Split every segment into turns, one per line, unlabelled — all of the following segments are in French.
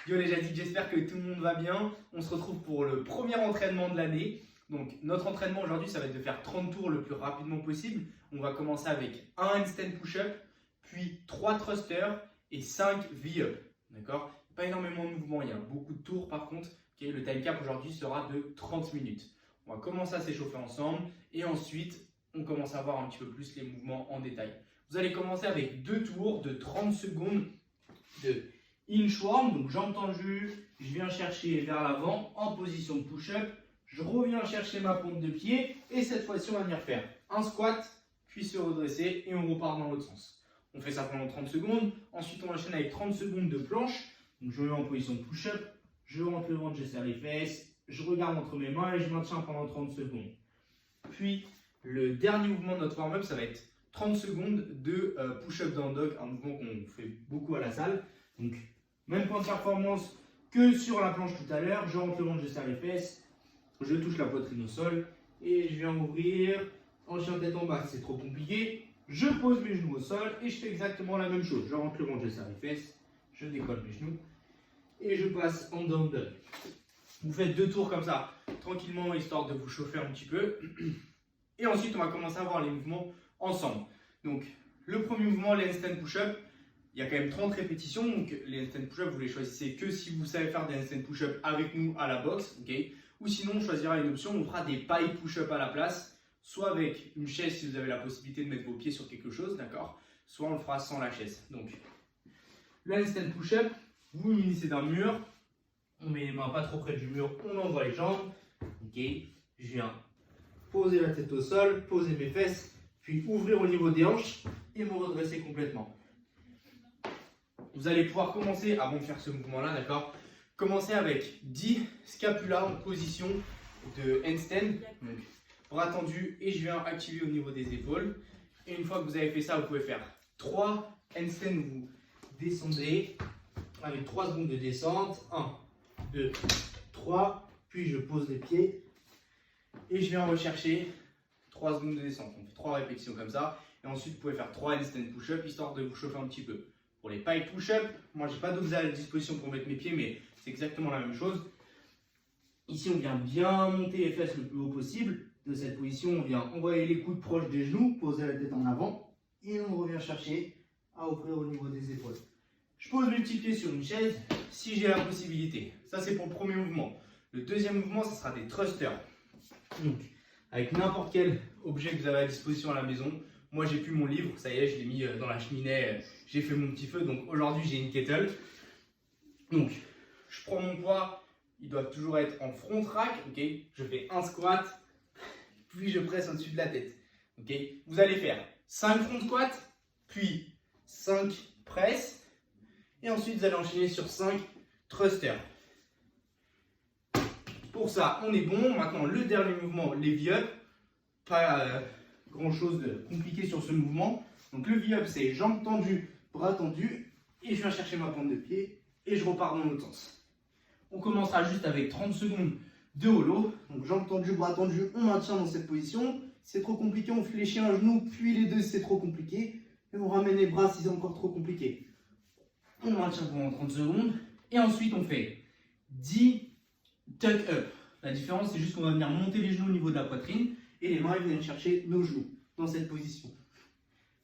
Yo les Jadis, j'espère que tout le monde va bien. On se retrouve pour le premier entraînement de l'année. Donc notre entraînement aujourd'hui, ça va être de faire 30 tours le plus rapidement possible. On va commencer avec un handstand push-up, puis 3 thrusters et 5 V-up. D'accord? Pas énormément de mouvements, il y a beaucoup de tours par contre. Okay, le time cap aujourd'hui sera de 30 minutes. On va commencer à s'échauffer ensemble et ensuite on commence à voir un petit peu plus les mouvements en détail. Vous allez commencer avec 2 tours de 30 secondes de inchworm, donc jambes tendues, je viens chercher vers l'avant en position de push-up, je reviens chercher ma pointe de pied et cette fois-ci on va venir faire un squat, puis se redresser et on repart dans l'autre sens. On fait ça pendant 30 secondes, ensuite on enchaîne avec 30 secondes de planche, donc je me mets en position de push-up, je rentre le ventre, je serre les fesses, je regarde entre mes mains et je maintiens pendant 30 secondes. Puis le dernier mouvement de notre warm-up, ça va être 30 secondes de push-up down dog, un mouvement qu'on fait beaucoup à la salle. Donc, même point de performance que sur la planche tout à l'heure. Je rentre le ventre, je serre les fesses, je touche la poitrine au sol et je viens ouvrir en chien tête en bas. C'est trop compliqué. Je pose mes genoux au sol et je fais exactement la même chose. Je rentre le ventre, je serre les fesses, je décolle mes genoux et je passe en down dog. Vous faites 2 tours comme ça, tranquillement, histoire de vous chauffer un petit peu. Et ensuite, on va commencer à voir les mouvements ensemble. Donc, le premier mouvement, les handstand push-up. Il y a quand même 30 répétitions. Donc, les handstand push-up, vous les choisissez que si vous savez faire des handstand push-up avec nous à la boxe. Okay, ou sinon, on choisira une option, on fera des pailles push-up à la place. Soit avec une chaise si vous avez la possibilité de mettre vos pieds sur quelque chose, d'accord. Soit on le fera sans la chaise. Donc, le handstand push-up, vous munissez d'un mur. On met les mains pas trop près du mur, on envoie les jambes. Ok, je viens poser la tête au sol, poser mes fesses, puis ouvrir au niveau des hanches et me redresser complètement. Vous allez pouvoir commencer, avant de faire ce mouvement-là, d'accord, commencer avec 10 scapulas en position de handstand. Donc, bras tendus et je viens activer au niveau des épaules. Et une fois que vous avez fait ça, vous pouvez faire 3 handstands où vous descendez avec 3 secondes de descente. 1, 2, 3, puis je pose les pieds et je viens rechercher 3 secondes de descente. On fait 3 répétitions comme ça et ensuite vous pouvez faire 3 handstand push-up histoire de vous chauffer un petit peu. Pour les pailles push-up, moi j'ai pas d'objet à la disposition pour mettre mes pieds mais c'est exactement la même chose. Ici on vient bien monter les fesses le plus haut possible. De cette position on vient envoyer les coudes proches des genoux, poser la tête en avant et on revient chercher à ouvrir au niveau des épaules. Je pose mes petits pieds sur une chaise si j'ai la possibilité. Ça, c'est pour le premier mouvement. Le deuxième mouvement, ce sera des thrusters. Donc, avec n'importe quel objet que vous avez à disposition à la maison. Moi, j'ai plus mon livre. Ça y est, je l'ai mis dans la cheminée. J'ai fait mon petit feu. Donc, aujourd'hui, j'ai une kettle. Donc, je prends mon poids. Il doit toujours être en front rack. Okay, je fais un squat. Puis, je presse au-dessus de la tête. Okay, vous allez faire 5 front squats. Puis, 5 presses. Et ensuite, vous allez enchaîner sur 5 thrusters. Pour ça, on est bon. Maintenant, le dernier mouvement, les V-up. Pas grand chose de compliqué sur ce mouvement. Donc, le V-up, c'est jambes tendues, bras tendus. Et je viens chercher ma pointe de pied. Et je repars dans l'autre sens. On commencera juste avec 30 secondes de holo. Donc, jambes tendues, bras tendus. On maintient dans cette position. Si c'est trop compliqué, on fléchit un genou, puis les deux si c'est trop compliqué. Et on ramène les bras si c'est encore trop compliqué. On maintient pendant 30 secondes et ensuite on fait 10 tuck up. La différence c'est juste qu'on va venir monter les genoux au niveau de la poitrine et les mains viennent chercher nos genoux dans cette position.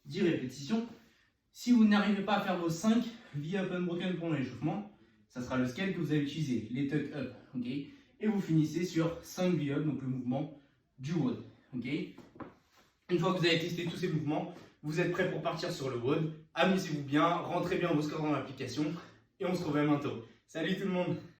10 répétitions. Si vous n'arrivez pas à faire vos 5 V-up unbroken pendant l'échauffement, ça sera le scale que vous allez utiliser, les tuck up. Okay, et vous finissez sur 5 V-up, donc le mouvement du WOD. Okay. Une fois que vous avez testé tous ces mouvements, vous êtes prêts pour partir sur le WOD. Amusez-vous bien, rentrez bien vos scores dans l'application et on se revoit bientôt. Salut tout le monde!